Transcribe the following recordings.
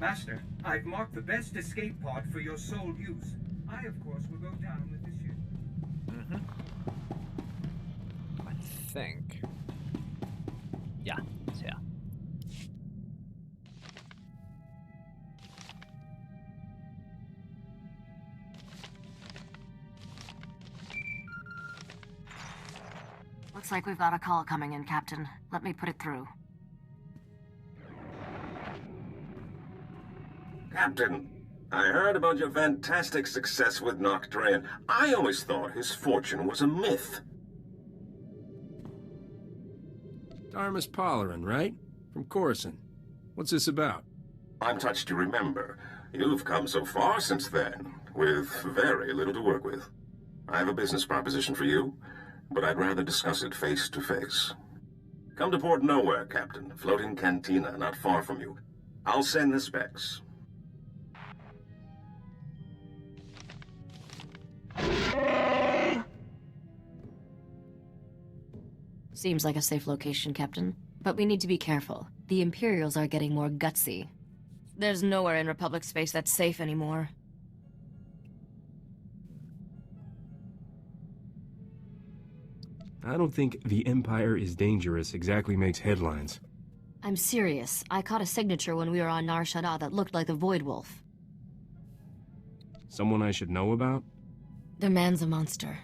Master, I've marked the best escape pod for your sole use. I, of course, will go down with the ship. I think. Yeah, it's here. Looks like we've got a call coming in, Captain. Let me put it through. Captain, I heard about your fantastic success with Nocturne. I always thought his fortune was a myth. Darmus Polarin, right? From Coruscant. What's this about? I'm touched to remember. You've come so far since then, with very little to work with. I have a business proposition for you, but I'd rather discuss it face to face. Come to Port Nowhere, Captain. Floating cantina not far from you. I'll send the specs. Seems like a safe location, Captain. But we need to be careful. The Imperials are getting more gutsy. There's nowhere in Republic space that's safe anymore. I don't think the Empire is dangerous exactly makes headlines. I'm serious. I caught a signature when we were on Nar Shaddaa that looked like the Void Wolf. Someone I should know about? The man's a monster.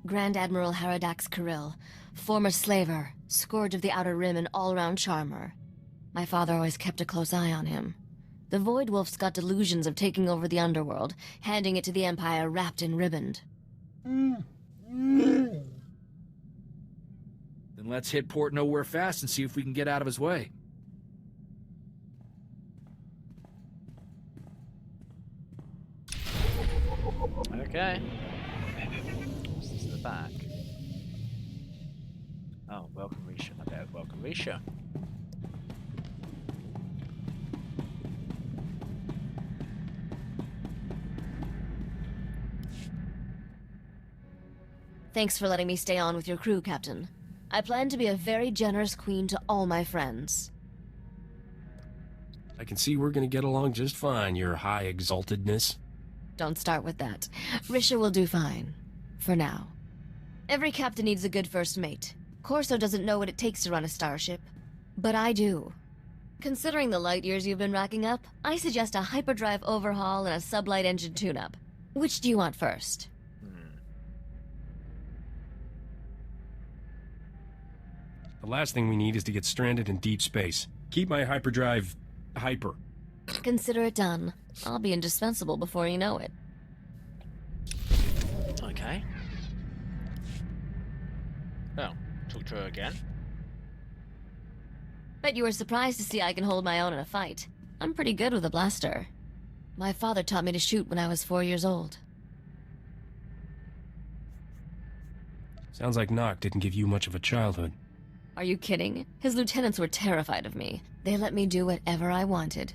Grand Admiral Haradax Kirill, former slaver, scourge of the Outer Rim and all-round charmer. My father always kept a close eye on him. The Void Wolf's got delusions of taking over the underworld, handing it to the Empire wrapped and ribboned. Then let's hit Port Nowhere fast and see if we can get out of his way. Okay. This is the back. Oh, welcome Risha. I bet welcome Risha. Thanks for letting me stay on with your crew, Captain. I plan to be a very generous queen to all my friends. I can see we're gonna get along just fine, your high exaltedness. Don't start with that. Risha will do fine. For now. Every captain needs a good first mate. Corso doesn't know what it takes to run a starship. But I do. Considering the light years you've been racking up, I suggest a hyperdrive overhaul and a sublight engine tune-up. Which do you want first? The last thing we need is to get stranded in deep space. Keep my hyperdrive hyper. Consider it done. I'll be indispensable before you know it. Okay. Oh, talk to her again. Bet you were surprised to see I can hold my own in a fight. I'm pretty good with a blaster. My father taught me to shoot when I was 4 years old. Sounds like Nock didn't give you much of a childhood. Are you kidding? His lieutenants were terrified of me. They let me do whatever I wanted.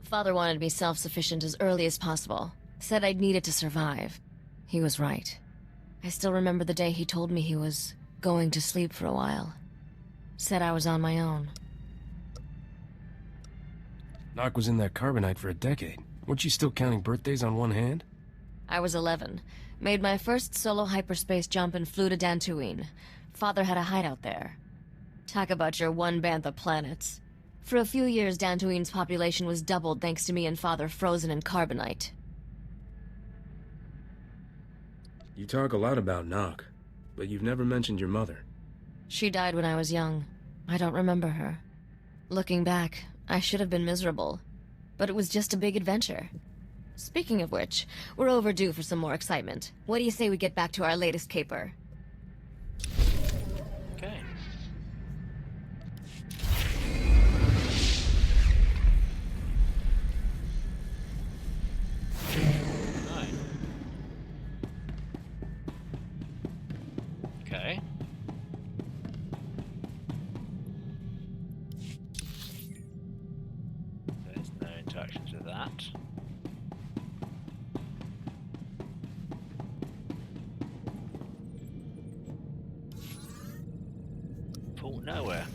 Father wanted me self-sufficient as early as possible. Said I'd need it to survive. He was right. I still remember the day he told me he was going to sleep for a while. Said I was on my own. Nock was in that carbonite for a decade. Weren't you still counting birthdays on one hand? I was 11. Made my first solo hyperspace jump and flew to Dantooine. Father had a hideout there. Talk about your one bantha planets. For a few years, Dantooine's population was doubled thanks to me and Father frozen in carbonite. You talk a lot about Nock, but you've never mentioned your mother. She died when I was young. I don't remember her. Looking back, I should have been miserable. But it was just a big adventure. Speaking of which, we're overdue for some more excitement. What do you say we get back to our latest caper? Okay. Right. Okay. There's no interactions with that. Port Nowhere.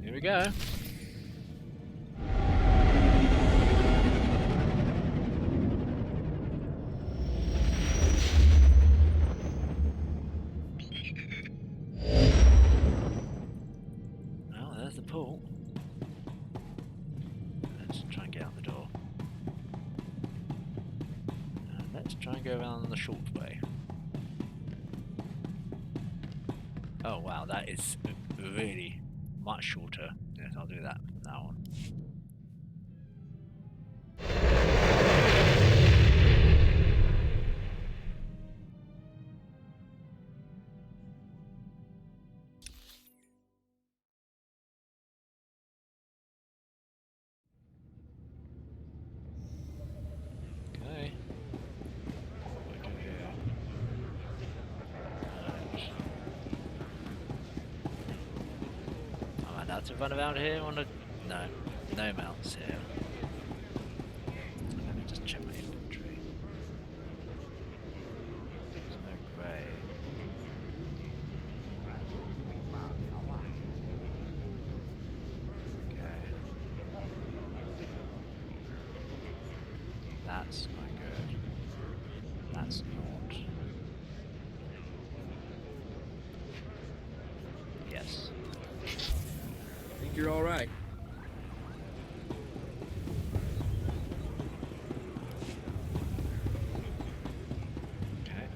Here we go. there's the pool. Let's try and get out the door. Let's try and go around the short way. Oh wow, that is really much shorter. Yes, I'll do that from now on. Okay. What do we do here? Am I allowed to run around here on a... No. No mounts here. Let me just check my inventory. There's no grey. Okay. That's not good. That's not. Yes. I think you're all right. Okay.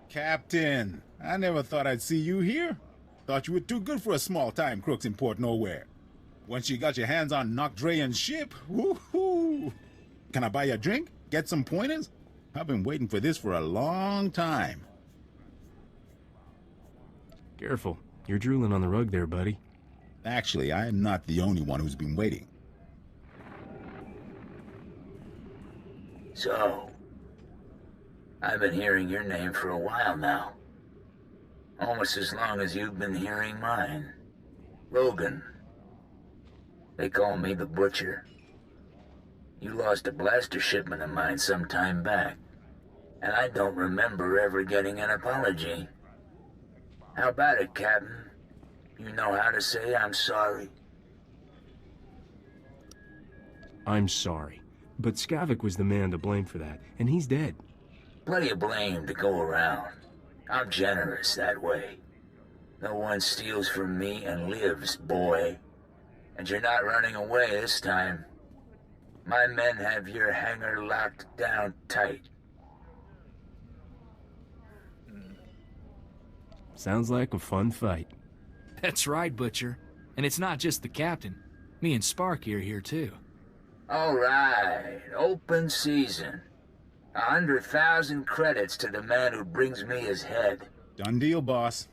Captain, I never thought I'd see you here. Thought you were too good for a small-time crooks in Port Nowhere. Once you got your hands on Nocdrayan's ship, woohoo! Can I buy you a drink? Get some pointers? I've been waiting for this for a long time. Careful. You're drooling on the rug there, buddy. Actually, I am not the only one who's been waiting. So, I've been hearing your name for a while now. Almost as long as you've been hearing mine. Logan. They call me the Butcher. You lost a blaster shipment of mine some time back, and I don't remember ever getting an apology. How about it, Captain? You know how to say I'm sorry? I'm sorry. But Skavik was the man to blame for that, and he's dead. Plenty of blame to go around. I'm generous that way. No one steals from me and lives, boy. And you're not running away this time. My men have your hangar locked down tight. Sounds like a fun fight. That's right, Butcher. And it's not just the captain. Me and Sparky are here too. All right, open season. 100,000 credits to the man who brings me his head. Done deal, boss.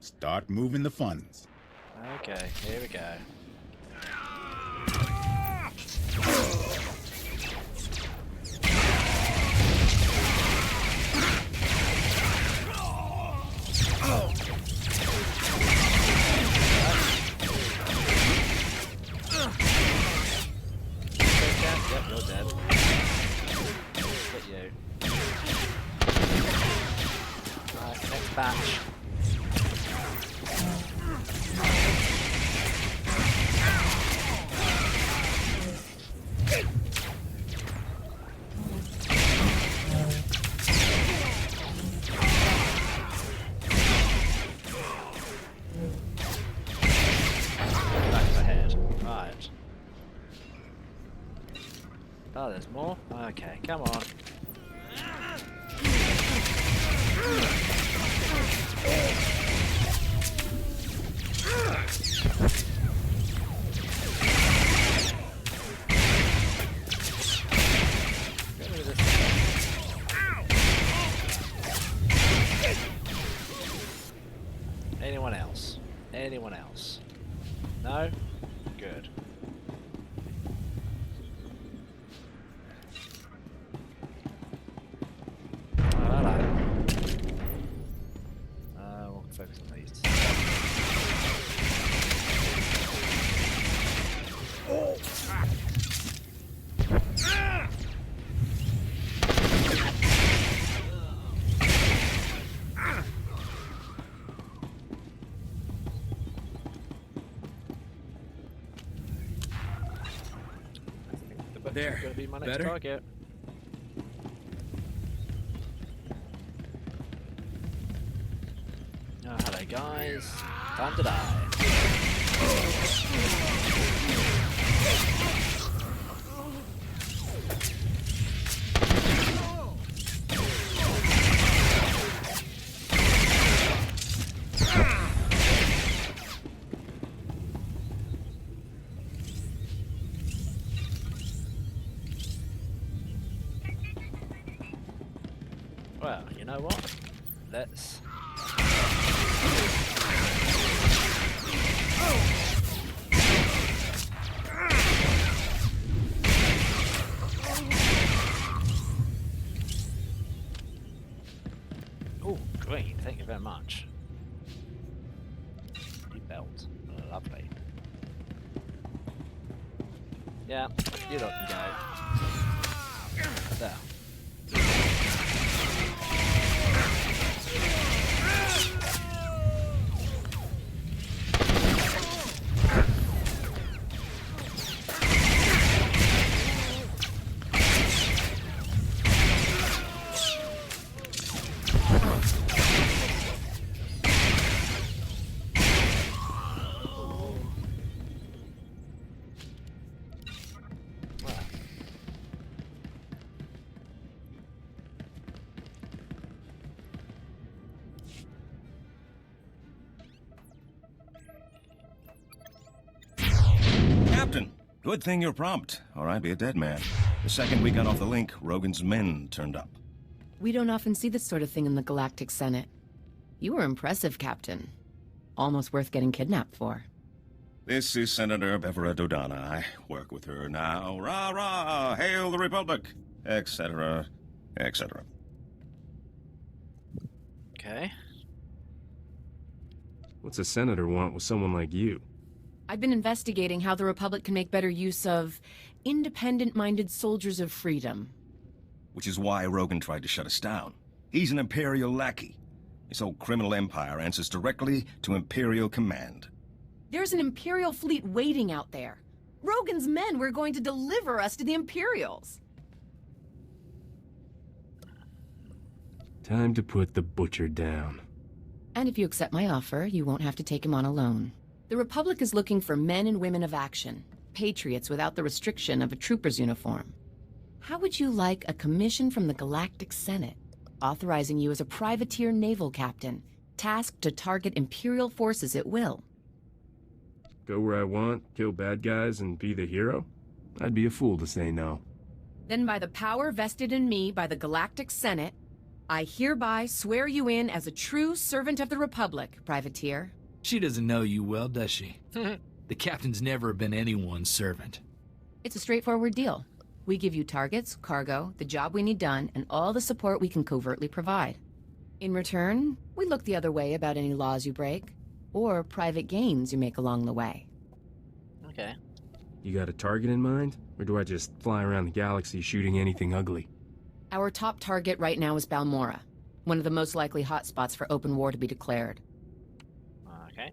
Start moving the funds. Okay, here we go. Yep, you're dead. Hit you. Right, next batch. Oh, there's more? Okay, come on. Get rid of this. Anyone else? Anyone else? No? Good. Focus on these. There. Gonna be my next Better? target. Oh, hello guys. Time to die. Well, you know what? Let's... Oh, green, thank you very much. New belt, lovely. Yeah, you lot can go. There. Captain, good thing you're prompt, or I'd be a dead man. The second we got off the link, Rogan's men turned up. We don't often see this sort of thing in the Galactic Senate. You were impressive, Captain. Almost worth getting kidnapped for. This is Senator Bevera Dodana. I work with her now. Rah rah! Hail the Republic! Etc. etc. Okay. What's a senator want with someone like you? I've been investigating how the Republic can make better use of independent-minded soldiers of freedom. Which is why Rogan tried to shut us down. He's an Imperial lackey. His whole criminal empire answers directly to Imperial command. There's an Imperial fleet waiting out there. Rogan's men were going to deliver us to the Imperials. Time to put the butcher down. And if you accept my offer, you won't have to take him on alone. The Republic is looking for men and women of action, patriots without the restriction of a trooper's uniform. How would you like a commission from the Galactic Senate, authorizing you as a privateer naval captain, tasked to target Imperial forces at will? Go where I want, kill bad guys, and be the hero? I'd be a fool to say no. Then by the power vested in me by the Galactic Senate, I hereby swear you in as a true servant of the Republic, privateer. She doesn't know you well, does she? The captain's never been anyone's servant. It's a straightforward deal. We give you targets, cargo, the job we need done, and all the support we can covertly provide. In return, we look the other way about any laws you break, or private gains you make along the way. Okay. You got a target in mind? Or do I just fly around the galaxy shooting anything ugly? Our top target right now is Balmora, one of the most likely hotspots for open war to be declared. Okay.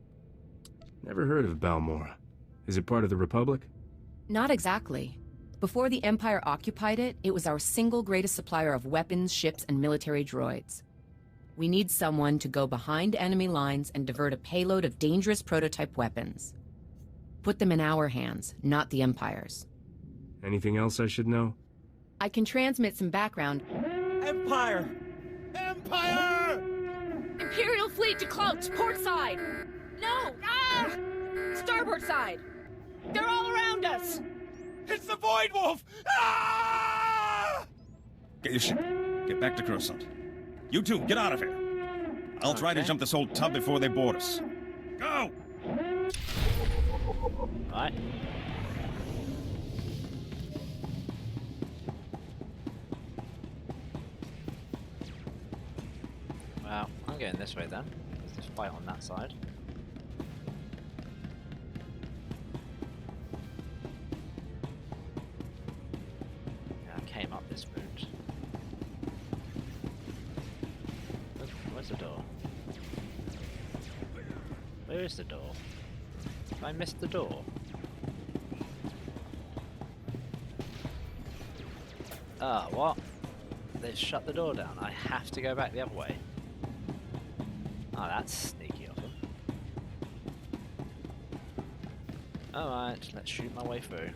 Never heard of Balmora. Is it part of the Republic? Not exactly. Before the Empire occupied it, it was our single greatest supplier of weapons, ships, and military droids. We need someone to go behind enemy lines and divert a payload of dangerous prototype weapons. Put them in our hands, not the Empire's. Anything else I should know? I can transmit some background. Empire! Empire! Imperial fleet to cloaks, port side! No! Ah! Starboard side! They're all around us! It's the Void Wolf! Ah! Get your ship. Get back to Coruscant. You two, get out of here. I'll try to jump this old tub before they board us. Go! Alright. Well, I'm going this way then. Let's just fight on that side. Yeah, I came up this route. Look, where's the door? Where is the door? Have I missed the door? What? They've shut the door down. I have to go back the other way. Oh, that's sneaky of them. Alright, let's shoot my way through.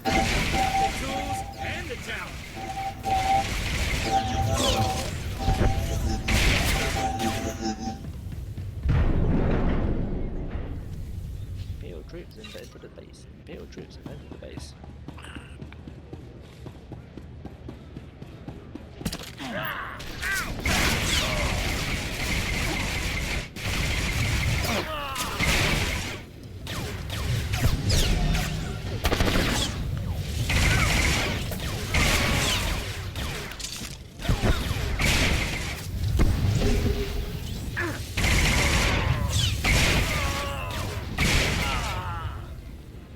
The tools and the talent. Imperial troops invaded the base. Imperial troops invaded the base.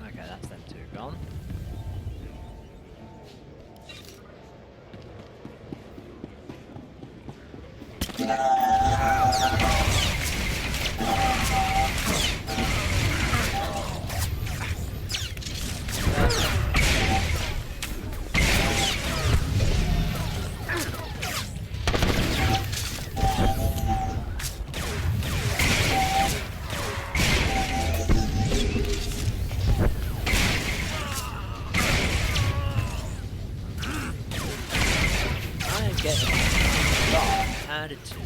Okay, that's them two gone. I am getting handed to me.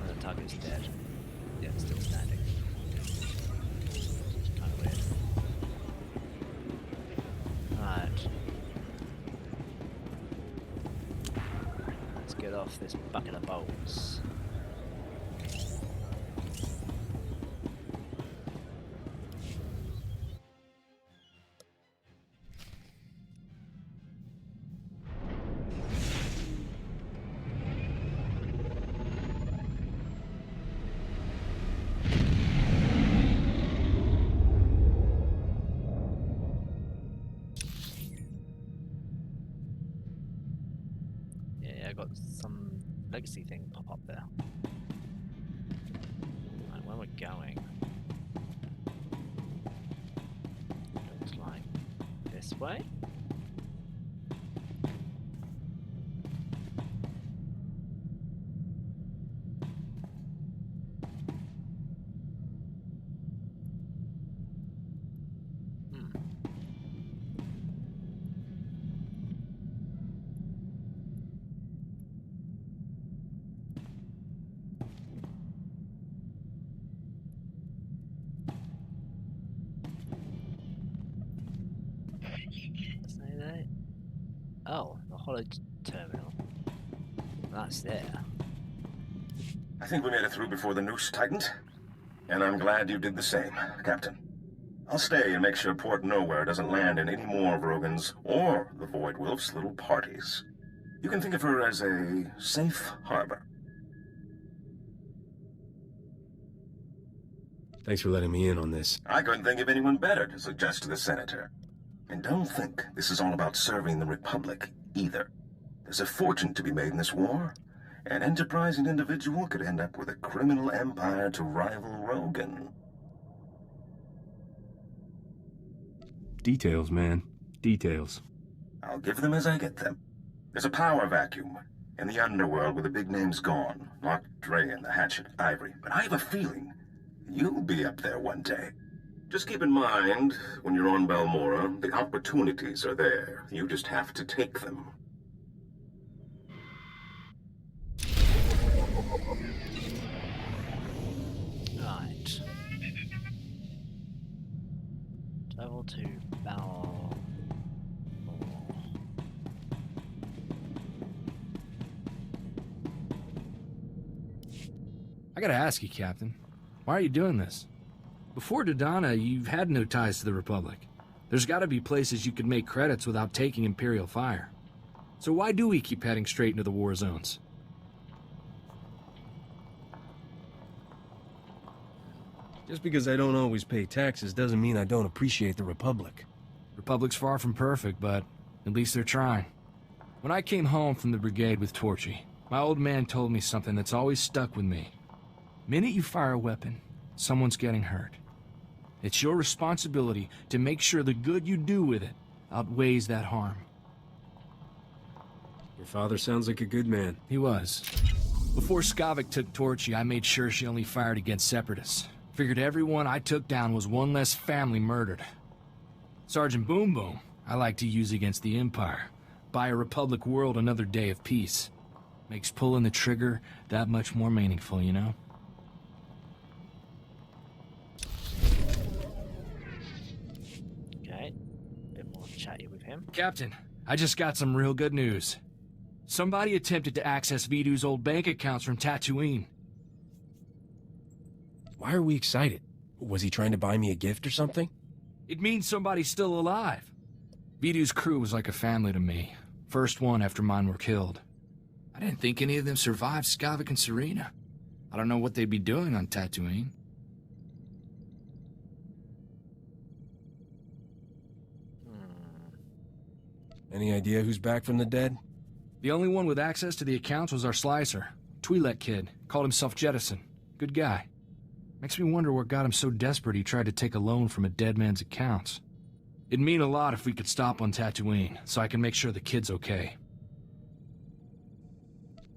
The target's dead. Yeah, it's still standing. It's kind of weird. Alright. Let's get off this bucket of bolts. Yeah, I got some legacy thing pop up there. Right, where we're going? Looks like this way. Say that. Oh, the hollow terminal. That's there. I think we made it through before the noose tightened. And I'm glad you did the same, Captain. I'll stay and make sure Port Nowhere doesn't land in any more of Rogan's or the Void Wolf's little parties. You can think of her as a safe harbor. Thanks for letting me in on this. I couldn't think of anyone better to suggest to the Senator. And don't think this is all about serving the Republic, either. There's a fortune to be made in this war. An enterprising individual could end up with a criminal empire to rival Rogan. Details, man. Details. I'll give them as I get them. There's a power vacuum in the underworld where the big name's gone. Not Dre and the Hatchet Ivory. But I have a feeling you'll be up there one day. Just keep in mind, when you're on Balmora, the opportunities are there. You just have to take them. Right. Travel to Balmora. I gotta ask you, Captain. Why are you doing this? Before Dodonna, you've had no ties to the Republic. There's gotta be places you could make credits without taking Imperial fire. So why do we keep heading straight into the war zones? Just because I don't always pay taxes doesn't mean I don't appreciate the Republic. Republic's far from perfect, but at least they're trying. When I came home from the brigade with Torchy, my old man told me something that's always stuck with me. Minute you fire a weapon, someone's getting hurt. It's your responsibility to make sure the good you do with it outweighs that harm. Your father sounds like a good man. He was. Before Skavik took Torchy, I made sure she only fired against separatists. Figured everyone I took down was one less family murdered. Sergeant Boom Boom, I like to use against the Empire. Buy a Republic world another day of peace. Makes pulling the trigger that much more meaningful, you know? Okay. A bit more chatty with him. Captain, I just got some real good news. Somebody attempted to access Vidu's old bank accounts from Tatooine. Why are we excited? Was he trying to buy me a gift or something? It means somebody's still alive. Vidu's crew was like a family to me. First one after mine were killed. I didn't think any of them survived Skavik and Serena. I don't know what they'd be doing on Tatooine. Any idea who's back from the dead? The only one with access to the accounts was our slicer. Twi'lek kid. Called himself Jettison. Good guy. Makes me wonder what got him so desperate he tried to take a loan from a dead man's accounts. It'd mean a lot if we could stop on Tatooine, so I can make sure the kid's okay.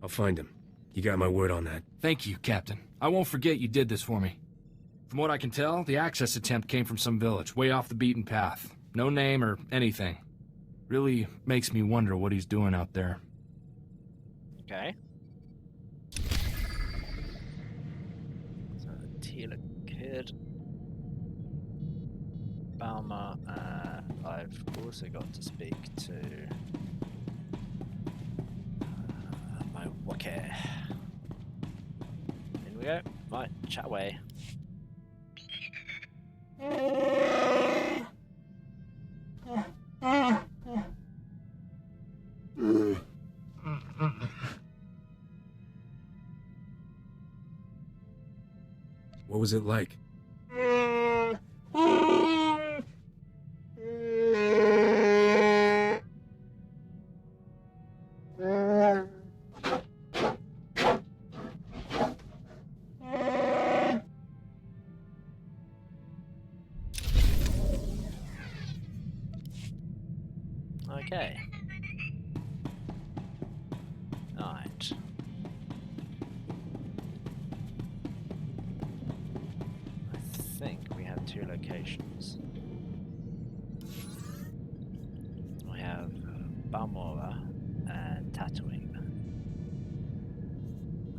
I'll find him. You got my word on that. Thank you, Captain. I won't forget you did this for me. From what I can tell, the access attempt came from some village, way off the beaten path. No name or anything. Really makes me wonder what he's doing out there. Okay. So, Tila Kid. Balmer, I've also got to speak to my Wookiee. In we go. Right, chat away. What was it like? Okay. Alright. I think we have two locations. We have Balmora and Tatooine.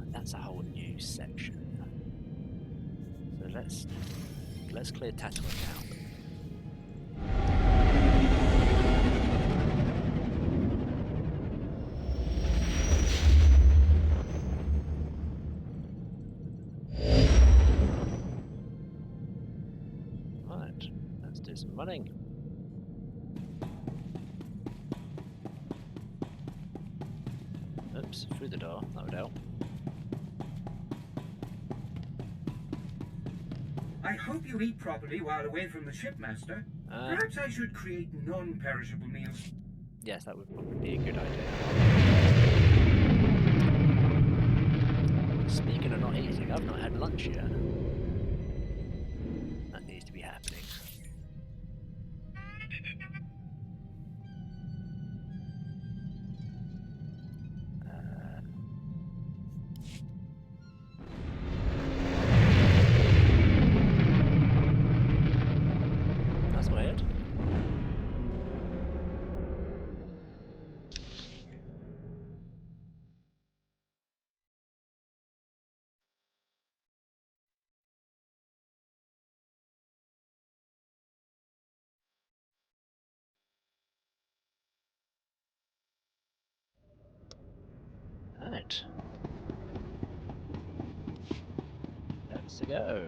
And that's a whole new section. So let's clear Tatooine out. Running. Oops, through the door, that would help. I hope you eat properly while away from the shipmaster. Perhaps I should create non-perishable meals. Yes, that would probably be a good idea. Speaking of not eating, I've not had lunch yet. That needs to be happening. Right. Let's go.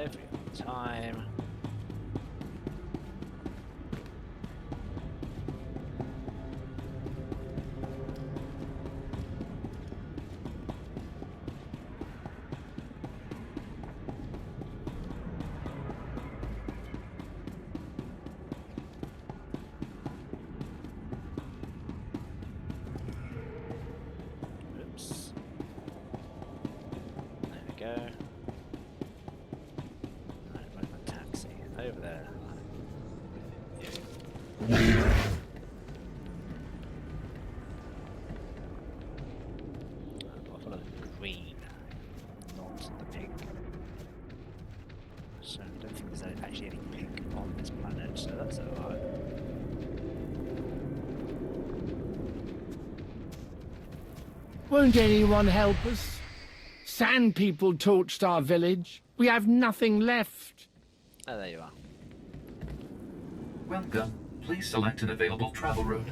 5, time. Oops. There we go. Right, where's my taxi? Over there. I'll follow the green, not the pink. So I don't think there's actually any pink on this planet, so that's alright. Won't anyone help us? Sand people torched our village. We have nothing left. Oh, there you are. Welcome. Please select an available travel route.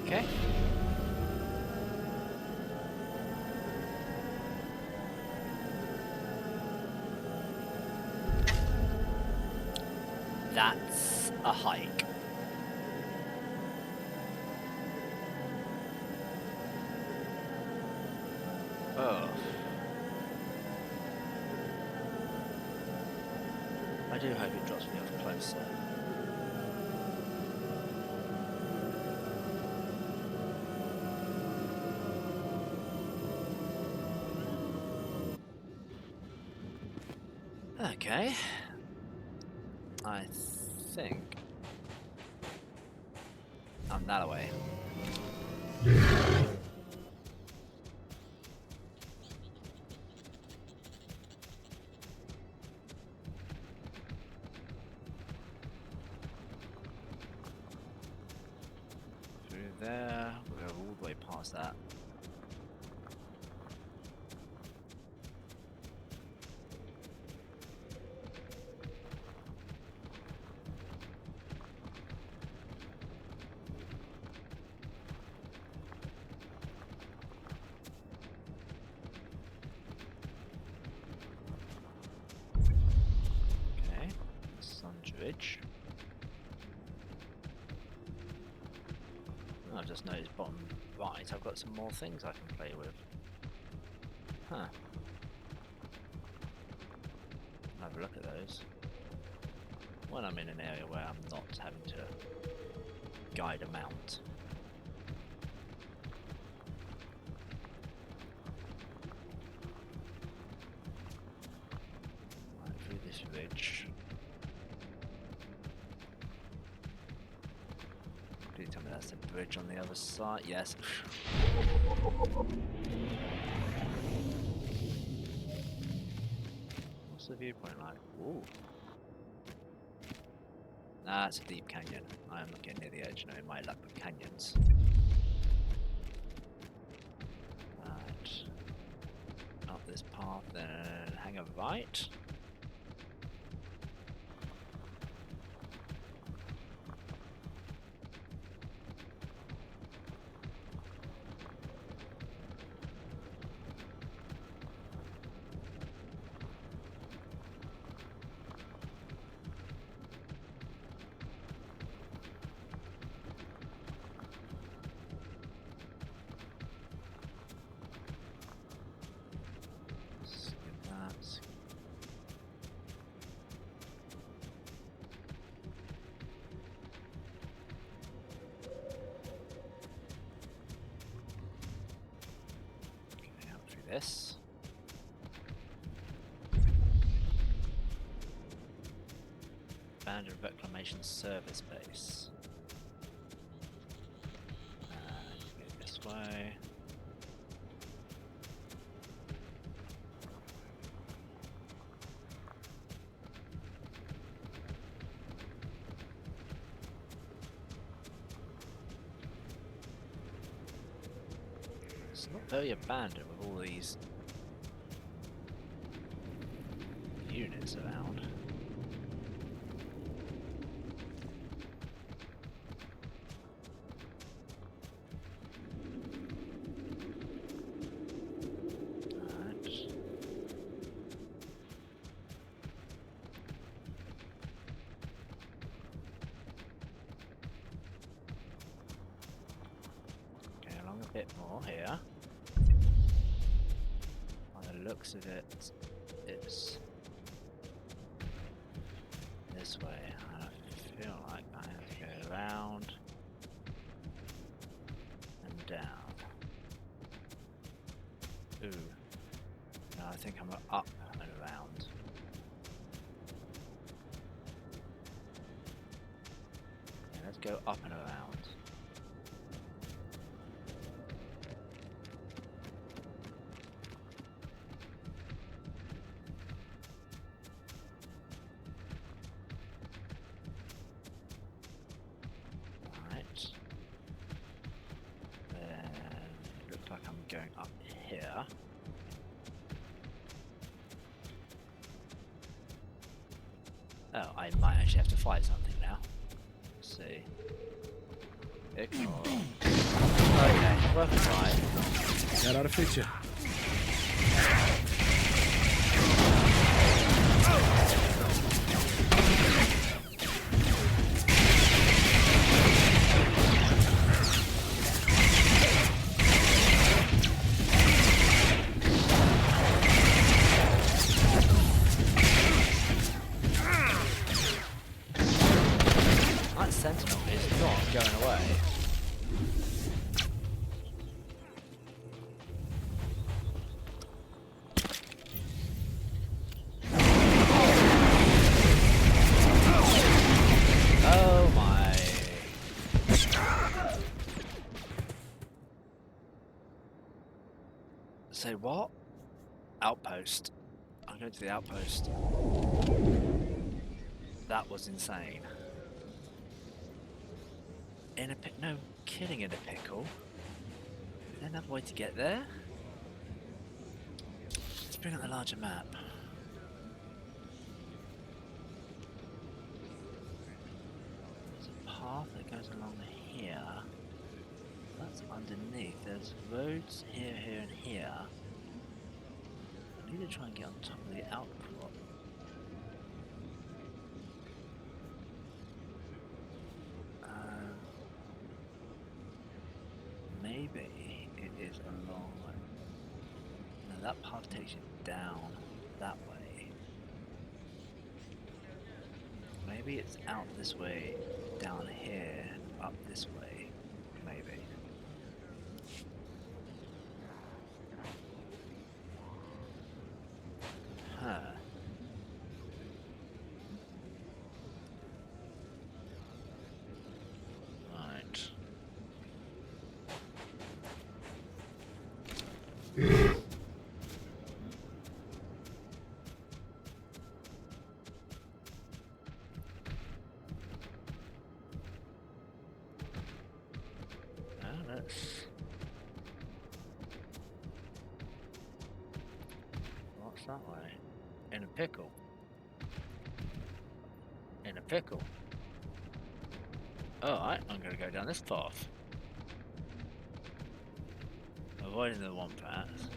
Okay. That's a hike. Oh. I do hope it drops me off closer. Okay. I think I'm that away. Through there, we'll go all the way past that. Ridge. Oh, I've just noticed bottom right I've got some more things I can play with. Huh. I'll have a look at those when I'm in an area where I'm not having to guide a mount. Right, through this ridge. Tell me that's the bridge on the other side. Yes. What's the viewpoint like? Ooh. Nah, it's a deep canyon. I am not getting near the edge. No, my luck with canyons. Right. Up this path, then hang a right. This. Abandoned Reclamation Service Base. Go this way. It's not very abandoned with all these units around. Alright. bit more here. On the looks of it, it's this way. I feel like I have to go around and down. Ooh. No, I think I'm up and around. Yeah, let's go up and around. Going up here. Oh, I might actually have to fight something now. Let's see. Ignore. Okay, worth a try. That ought to fix you. Sentinel is not going away. Oh my. Say what? Outpost. I'm going to the outpost. That was insane. In a no kidding, in a pickle. Is there another way to get there? Let's bring up the larger map. There's a path that goes along here. That's underneath. There's roads here, here, and here. I need to try and get on top of the outcrop. Maybe it is along. No, that path takes you down that way. Maybe it's out this way, down here, up this way. Maybe. Huh. What's that way? In a pickle. In a pickle. Alright, I'm gonna go down this path. Avoiding the one path.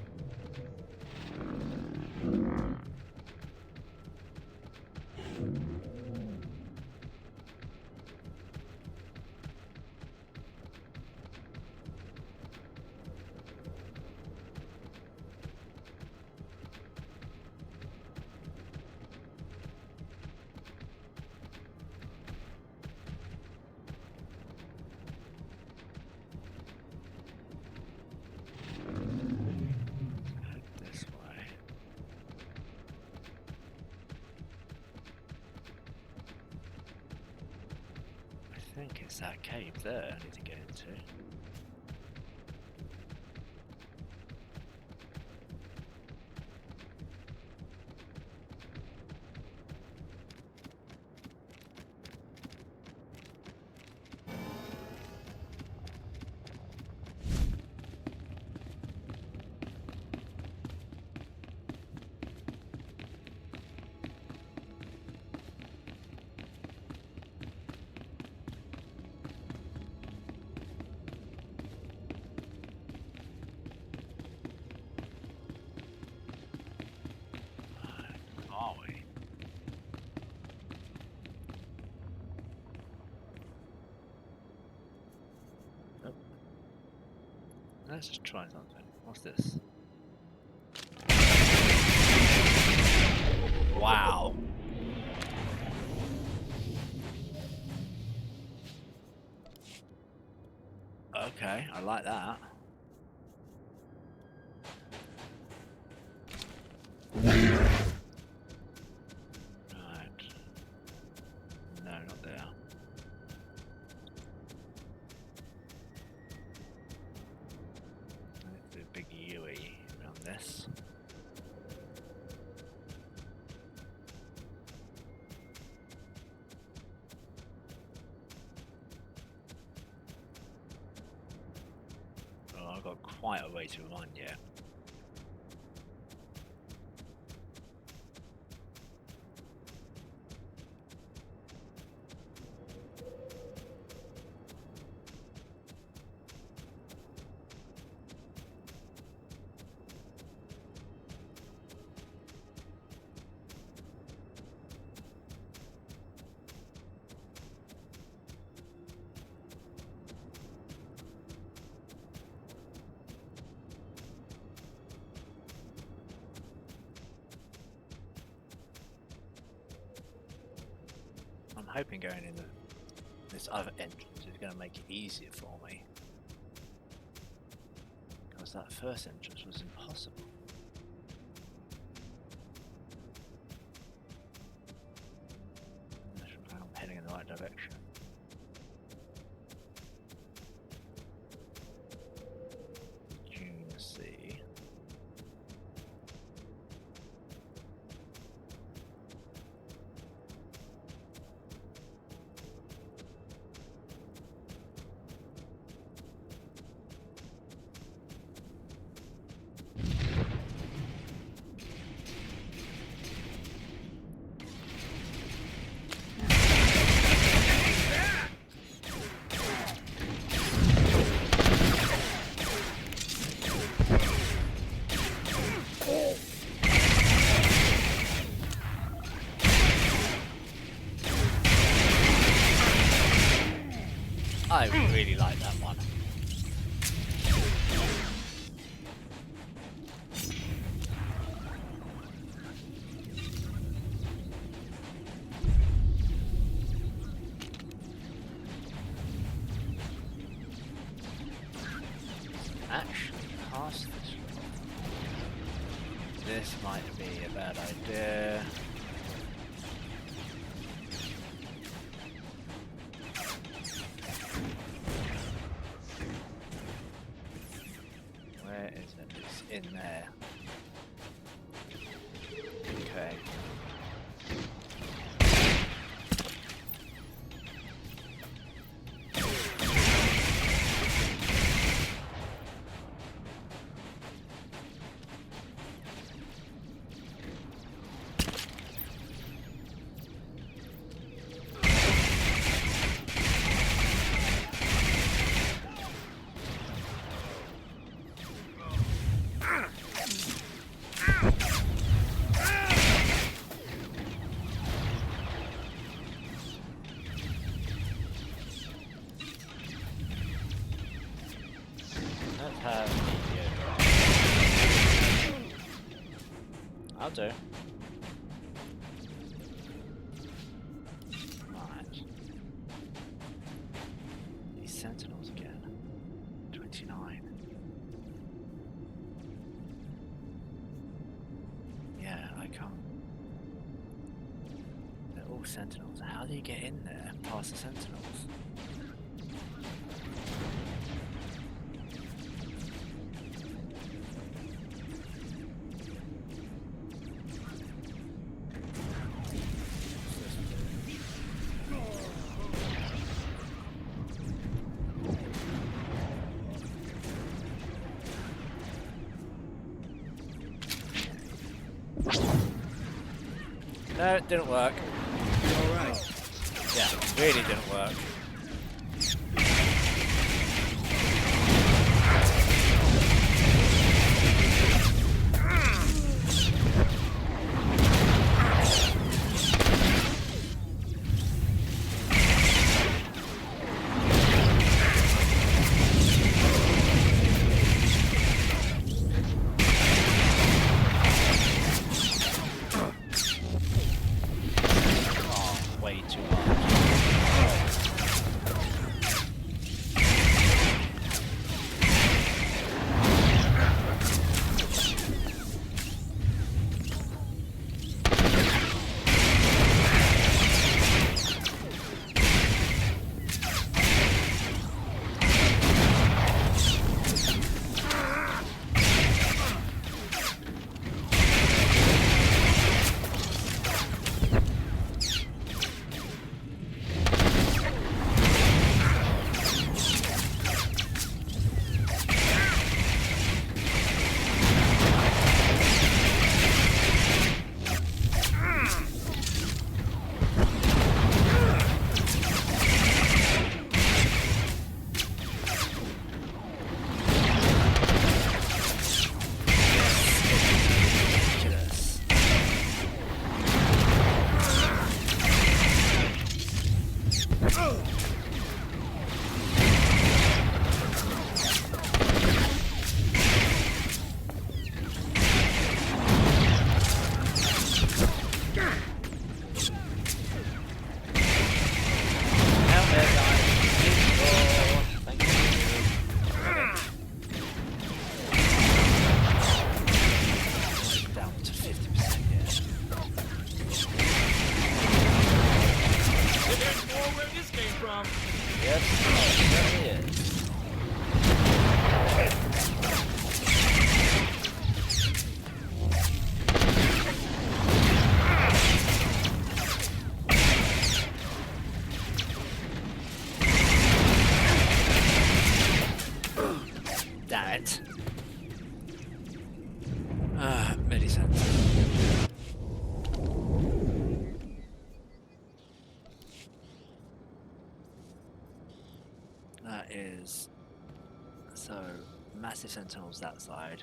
I think it's that cave there I need to get into. Let's just try something. What's this? Wow. Okay, I like that. Right. No, not there. Let's do a big UE around this. Oh, I've got quite a way to run yet. I'm hoping going in this other entrance is going to make it easier for me. Because that first entrance was impossible. I'm heading in the right direction. June C. I really like that one. Actually, past this room. This might be a bad idea. Where is it? It's in there. Okay. Let's have I'll do. Right. These sentinels again. 29. Yeah, I can't. They're all sentinels. How do you get in there past the sentinels? No, it didn't work. Alright. Yeah, it really didn't work. Damn it. Medicine. That is... So, massive sentinels that side,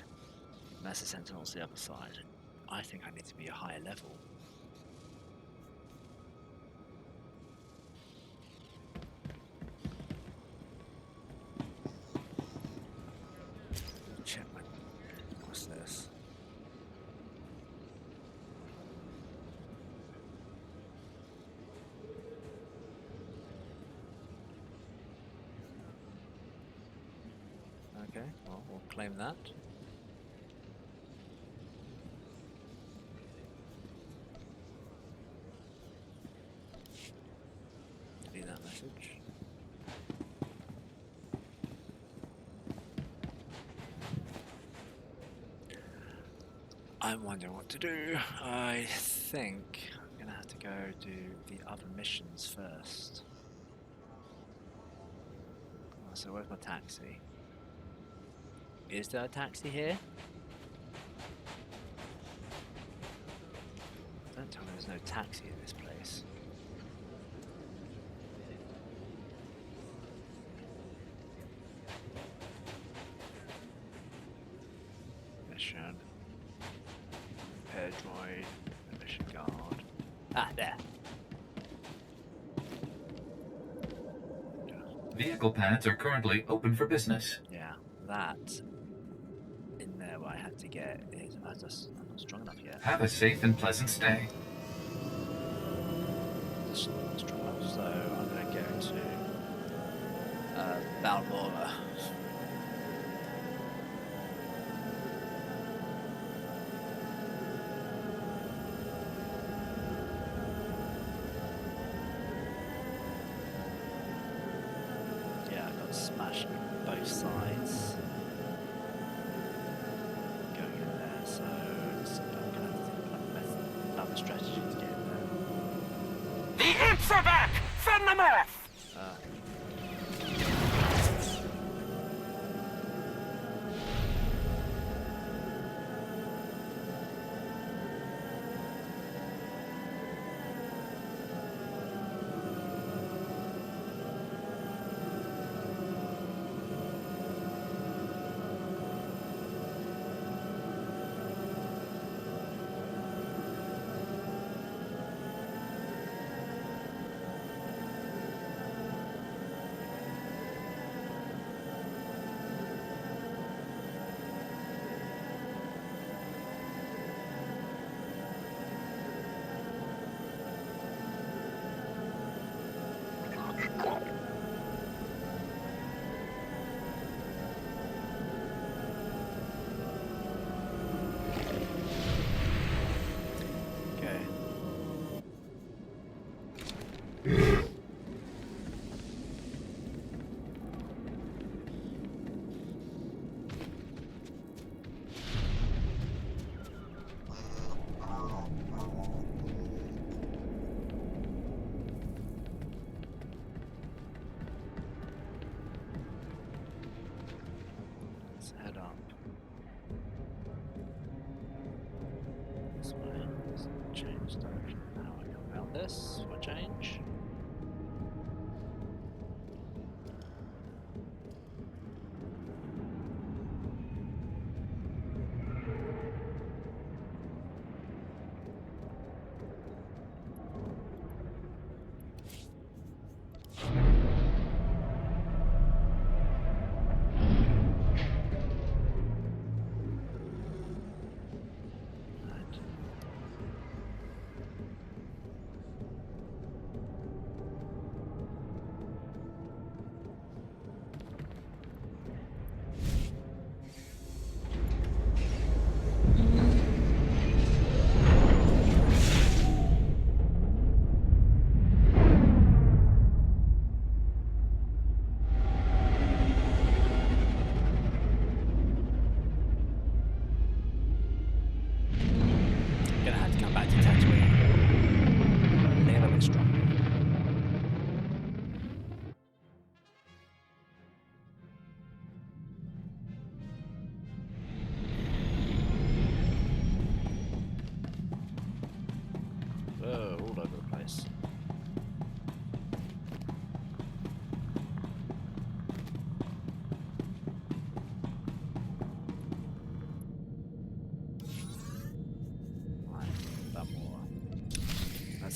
massive sentinels the other side. I think I need to be a higher level. Check my... What's this? Okay, well, we'll claim that. Delete that message. I'm wondering what to do. I think I'm gonna have to go do the other missions first. Oh, so where's my taxi? Is there a taxi here? Don't tell me there's no taxi in this place. Mission. Repair droid. Mission guard. Ah, there. Vehicle pads are currently open for business. Yeah, that in there what I had to get is I'm not strong enough yet. Have a safe and pleasant stay. Strong enough, so I'm gonna go to Balmora. Yeah, I got smashed both sides. Going in there, so I'm gonna have to think about the strategy to get in there. The imps are back! Fend them off! This for change.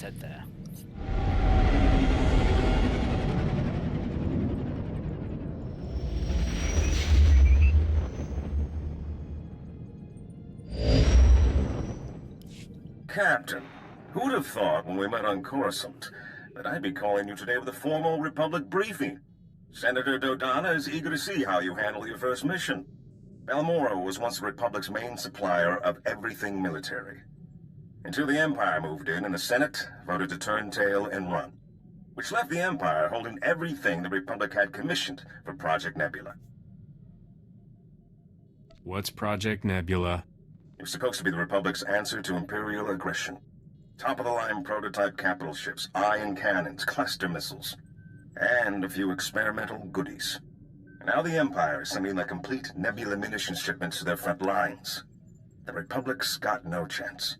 head there. Captain, who'd have thought when we met on Coruscant that I'd be calling you today with a formal Republic briefing? Senator Dodonna is eager to see how you handle your first mission. Balmorra was once the Republic's main supplier of everything military. Until the Empire moved in and the Senate voted to turn tail and run, which left the Empire holding everything the Republic had commissioned for Project Nebula. What's Project Nebula? It was supposed to be the Republic's answer to Imperial aggression. Top-of-the-line prototype capital ships, ion cannons, cluster missiles, and a few experimental goodies. And now the Empire is sending their complete Nebula munitions shipments to their front lines. The Republic's got no chance.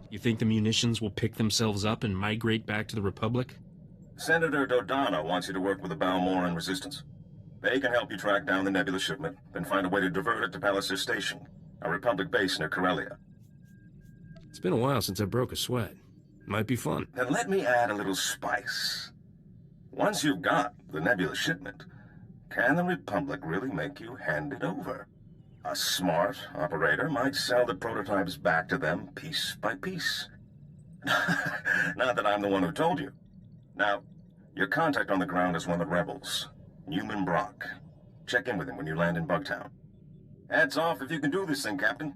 You think the munitions will pick themselves up and migrate back to the Republic? Senator Dodonna wants you to work with the Balmoran Resistance. They can help you track down the Nebula shipment, then find a way to divert it to Palliser Station, a Republic base near Corellia. It's been a while since I broke a sweat. Might be fun. Then let me add a little spice. Once you've got the Nebula shipment, can the Republic really make you hand it over? A smart operator might sell the prototypes back to them piece by piece. Not that I'm the one who told you. Now, your contact on the ground is one of the rebels, Newman Brock. Check in with him when you land in Bugtown. Hats off if you can do this thing, Captain.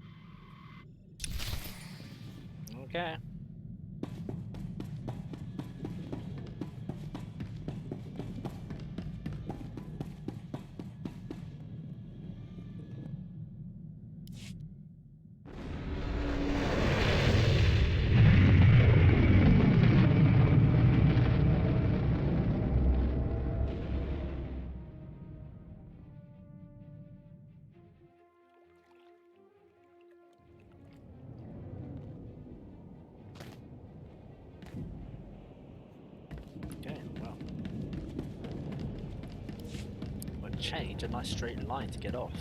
Okay. Change a nice straight line to get off.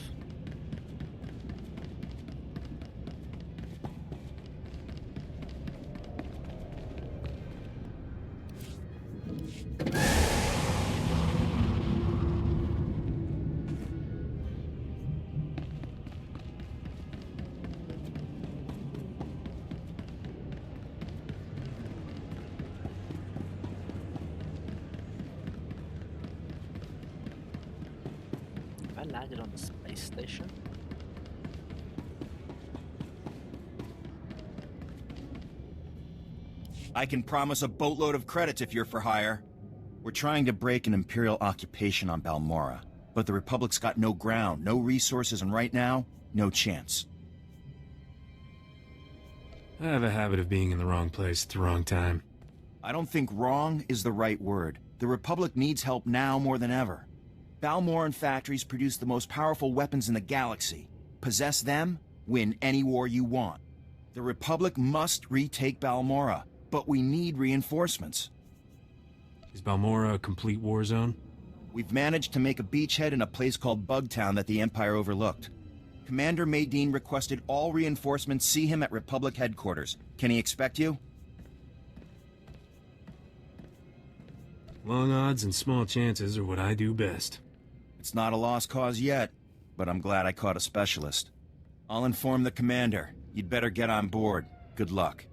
I landed on the space station. I can promise a boatload of credits if you're for hire. We're trying to break an Imperial occupation on Balmorra, but the Republic's got no ground, no resources, and right now, no chance. I have a habit of being in the wrong place at the wrong time. I don't think wrong is the right word. The Republic needs help now more than ever. Balmoran factories produce the most powerful weapons in the galaxy. Possess them, win any war you want. The Republic must retake Balmorra, but we need reinforcements. Is Balmorra a complete war zone? We've managed to make a beachhead in a place called Bugtown that the Empire overlooked. Commander Maydeen requested all reinforcements see him at Republic headquarters. Can he expect you? Long odds and small chances are what I do best. It's not a lost cause yet, but I'm glad I caught a specialist. I'll inform the commander. You'd better get on board. Good luck.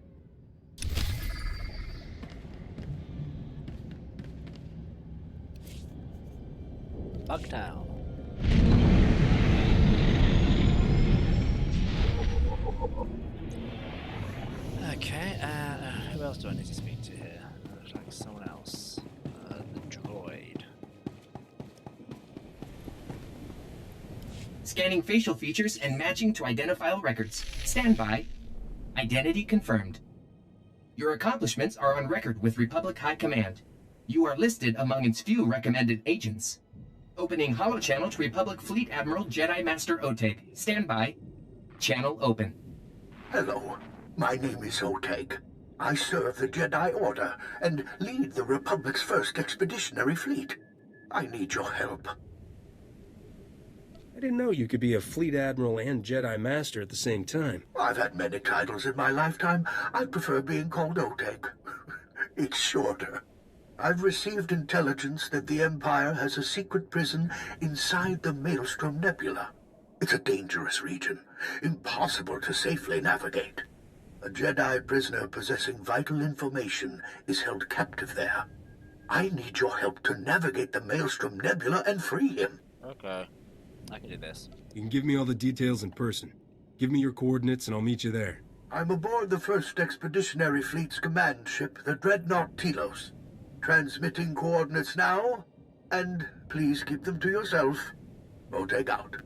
Bugtown. Okay, who else do I need to speak to here? Looks like someone else. The droid. Scanning facial features and matching to identifiable records. Stand by. Identity confirmed. Your accomplishments are on record with Republic High Command. You are listed among its few recommended agents. Opening holochannel to Republic Fleet Admiral Jedi Master Oteg. Stand by. Channel open. Hello. My name is Oteg. I serve the Jedi Order and lead the Republic's first expeditionary fleet. I need your help. I didn't know you could be a Fleet Admiral and Jedi Master at the same time. I've had many titles in my lifetime. I prefer being called Otek. It's shorter. I've received intelligence that the Empire has a secret prison inside the Maelstrom Nebula. It's a dangerous region, impossible to safely navigate. A Jedi prisoner possessing vital information is held captive there. I need your help to navigate the Maelstrom Nebula and free him. Okay. I can do this. You can give me all the details in person. Give me your coordinates and I'll meet you there. I'm aboard the 1st Expeditionary Fleet's command ship, the Dreadnought Telos. Transmitting coordinates now, and please keep them to yourself. Otek out.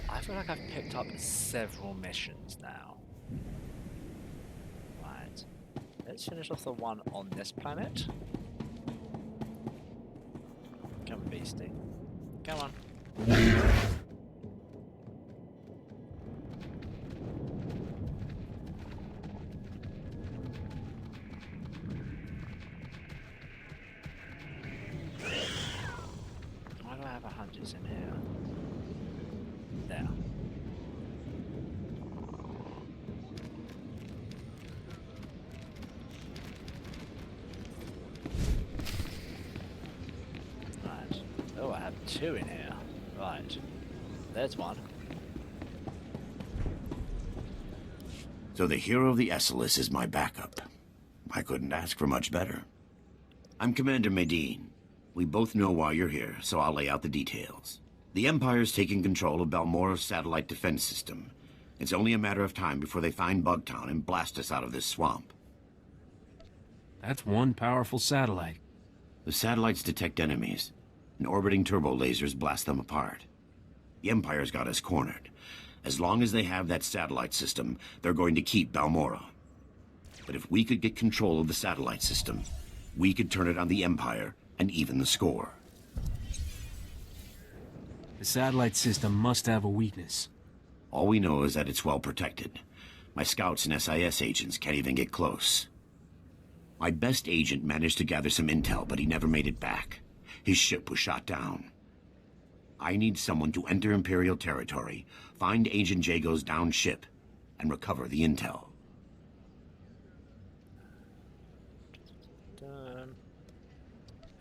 I feel like I've picked up several missions now. Right. Let's finish off the one on this planet. Come on, beastie. Come on. Why do I have 100s in here? There. Right. Oh, I have 2 in here. Right. There's one. So the hero of the Esselis is my backup. I couldn't ask for much better. I'm Commander Medine. We both know why you're here, so I'll lay out the details. The Empire's taking control of Balmora's satellite defense system. It's only a matter of time before they find Bugtown and blast us out of this swamp. That's one powerful satellite. The satellites detect enemies, and orbiting turbo lasers blast them apart. The Empire's got us cornered. As long as they have that satellite system, they're going to keep Balmora. But if we could get control of the satellite system, we could turn it on the Empire and even the score. The satellite system must have a weakness. All we know is that it's well protected. My scouts and SIS agents can't even get close. My best agent managed to gather some intel, but he never made it back. His ship was shot down. I need someone to enter Imperial territory, find Agent Jago's downed ship, and recover the intel.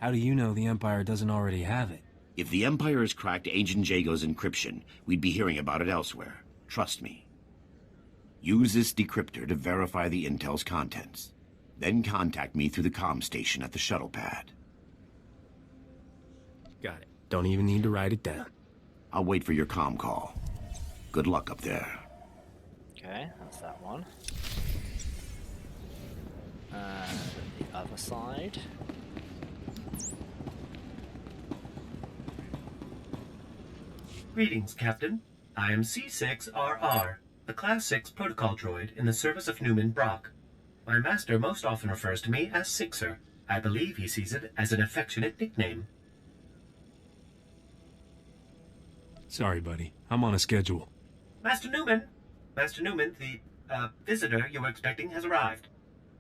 How do you know the Empire doesn't already have it? If the Empire has cracked Agent Jago's encryption, we'd be hearing about it elsewhere. Trust me. Use this decryptor to verify the intel's contents. Then contact me through the comm station at the shuttle pad. Got it. Don't even need to write it down. I'll wait for your comm call. Good luck up there. Okay, that's that one. And the other side. Greetings, Captain. I am C6RR, the Class 6 protocol droid in the service of Newman Brock. My master most often refers to me as Sixer. I believe he sees it as an affectionate nickname. Sorry, buddy. I'm on a schedule. Master Newman, the, visitor you were expecting has arrived.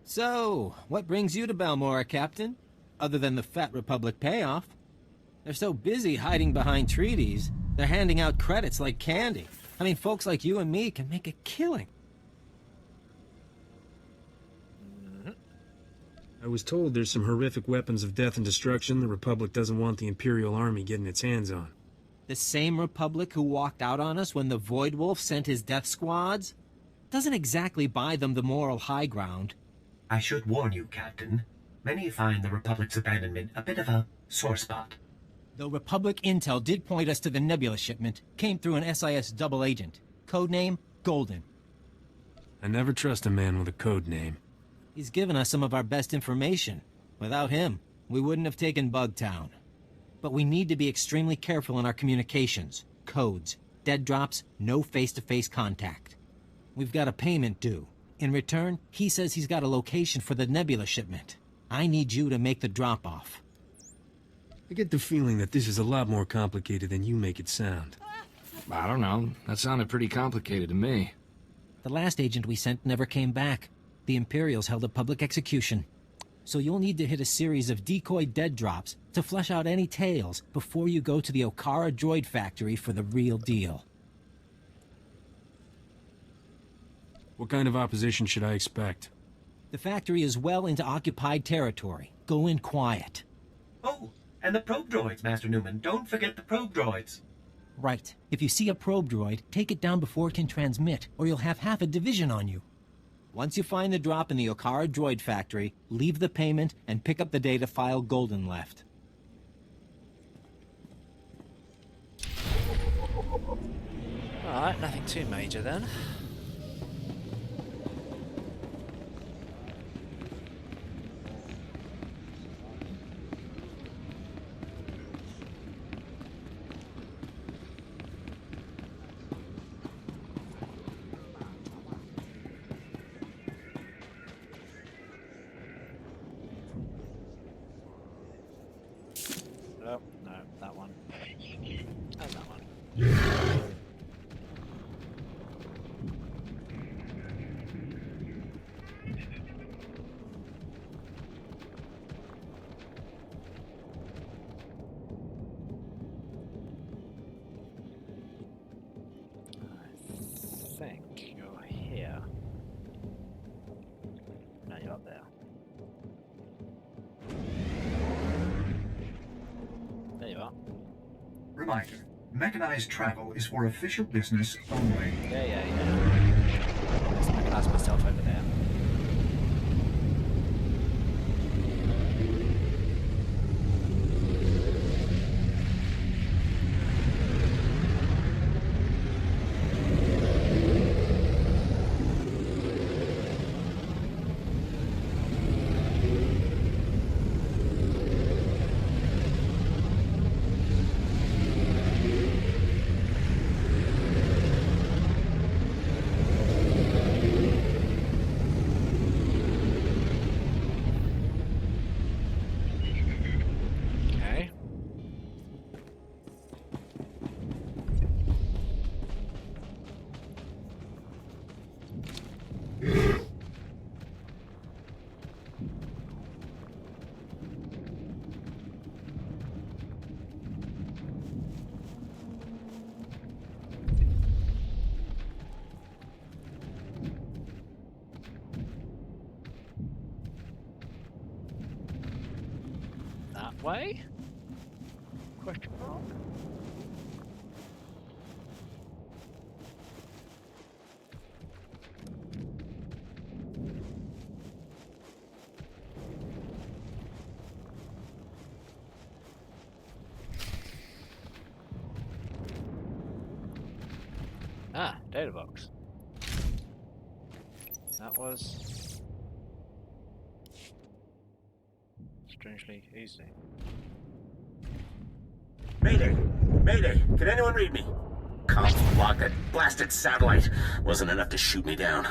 So, what brings you to Balmora, Captain? Other than the Fat Republic payoff. They're so busy hiding behind treaties, they're handing out credits like candy. I mean, folks like you and me can make a killing. I was told there's some horrific weapons of death and destruction the Republic doesn't want the Imperial Army getting its hands on. The same Republic who walked out on us when the Void Wolf sent his death squads? Doesn't exactly buy them the moral high ground. I should warn you, Captain. Many find the Republic's abandonment a bit of a sore spot. Though Republic intel did point us to the Nebula shipment, came through an SIS double agent. Codename, Golden. I never trust a man with a code name. He's given us some of our best information. Without him, we wouldn't have taken Bugtown. But we need to be extremely careful in our communications. Codes, dead drops, no face-to-face contact. We've got a payment due. In return, he says he's got a location for the Nebula shipment. I need you to make the drop-off. I get the feeling that this is a lot more complicated than you make it sound. I don't know. That sounded pretty complicated to me. The last agent we sent never came back. The Imperials held a public execution. so you'll need to hit a series of decoy dead drops to flesh out any tails before you go to the Okara droid factory for the real deal. What kind of opposition should I expect? The factory is well into occupied territory. Go in quiet. Oh, and the probe droids, Master Newman. Don't forget the probe droids. Right. If you see a probe droid, take it down before it can transmit, or you'll have half a division on you. Once you find the drop in the Okara droid factory, leave the payment and pick up the data file Golden left. Alright, nothing too major then. Oh, no, that one. And that one. I think you're here. No, you're up there. There you are. Reminder, mechanized travel is for official business only. Yeah. Let's mechanize myself over there. That way? Question mark? Ah, data box. That was strangely easy. Mayday! Mayday! Can anyone read me? Comms blocked that blasted satellite. Wasn't enough to shoot me down.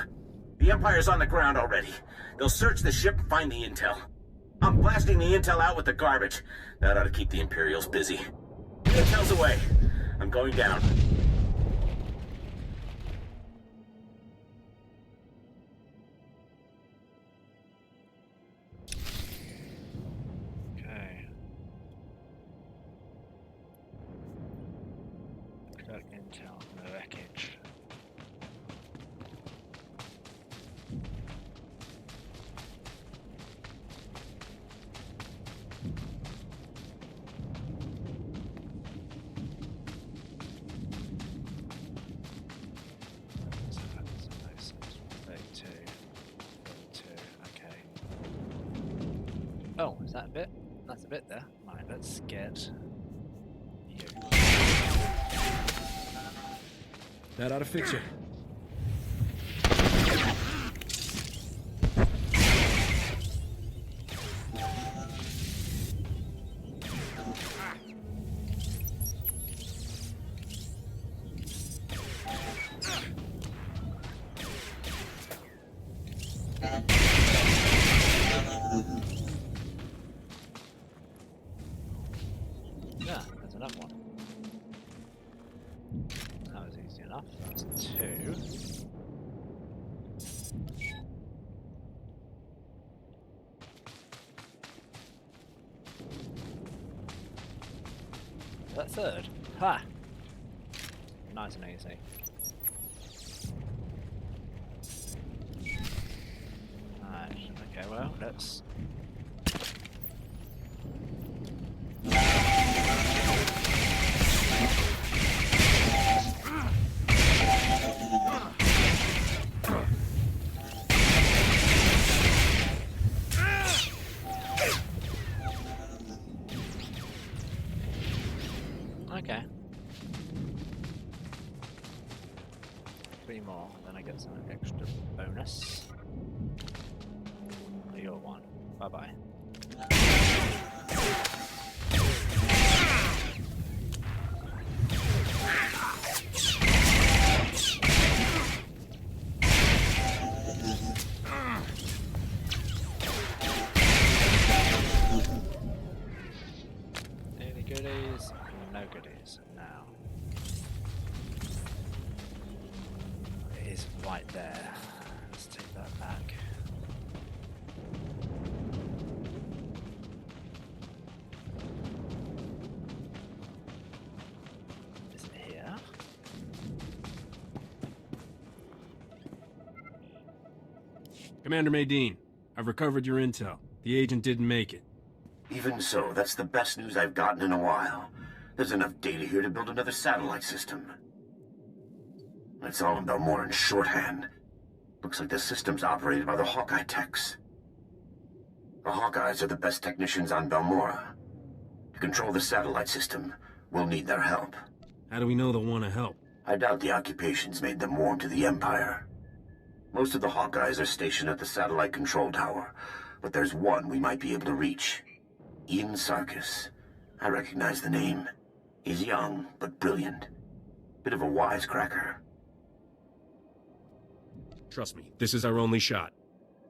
The Empire's on the ground already. They'll search the ship and find the intel. I'm blasting the intel out with the garbage. That ought to keep the Imperials busy. The intel's away. I'm going down. Okay. Collect intel, no wreckage. Oh, is that a bit? That's a bit there. Right, let's get you. That ought to fix it. Yeah, there's another one. That was easy enough. That's two. That third. Ha! Nice and easy. Right, okay, well, let's... Okay. 3 more, then I get some extra bonus. You're 1. Bye-bye. Any goodies? No goodies. Now. It is right there. Let's take that back. Is it here? Commander Medine, I've recovered your intel. The agent didn't make it. Even so, that's the best news I've gotten in a while. There's enough data here to build another satellite system. It's all in Belmoran shorthand. Looks like the system's operated by the Hawkeye techs. The Hawkeyes are the best technicians on Belmora. To control the satellite system, we'll need their help. How do we know they'll want to help? I doubt the occupations made them warm to the Empire. Most of the Hawkeyes are stationed at the satellite control tower, but there's one we might be able to reach. Ian Sarkis. I recognize the name. He's young, but brilliant. Bit of a wisecracker. Trust me, this is our only shot.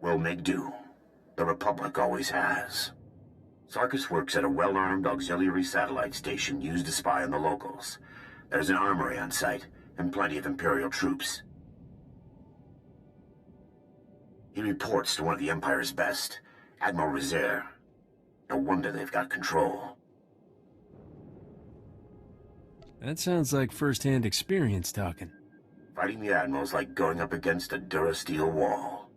We'll make do. The Republic always has. Sarkis works at a well-armed auxiliary satellite station used to spy on the locals. There's an armory on site, and plenty of Imperial troops. He reports to one of the Empire's best, Admiral Rezair. No wonder they've got control. That sounds like first-hand experience talking. Fighting the Admiral's like going up against a Durasteel wall.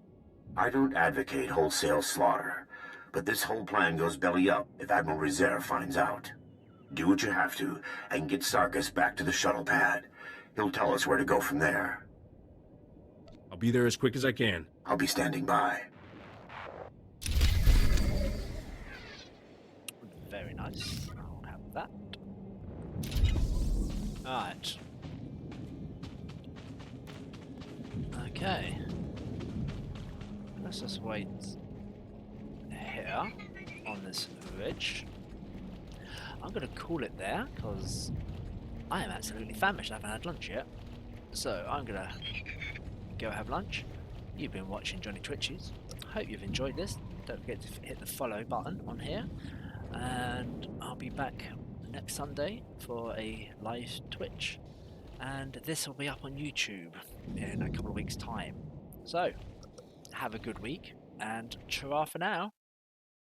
I don't advocate wholesale slaughter, but this whole plan goes belly up if Admiral Rezair finds out. Do what you have to, and get Sarkis back to the shuttle pad. He'll tell us where to go from there. I'll be there as quick as I can. I'll be standing by. Very nice. I'll have that. Alright. Okay. Let's just wait here on this ridge. I'm going to call it there because I am absolutely famished. I haven't had lunch yet. So I'm going to go have lunch. You've been watching Johnny Twitches. Hope you've enjoyed this. Don't forget to hit the follow button on here. And I'll be back next Sunday for a live Twitch. And this will be up on YouTube in a couple of weeks' time. So, have a good week, and ta-ra for now.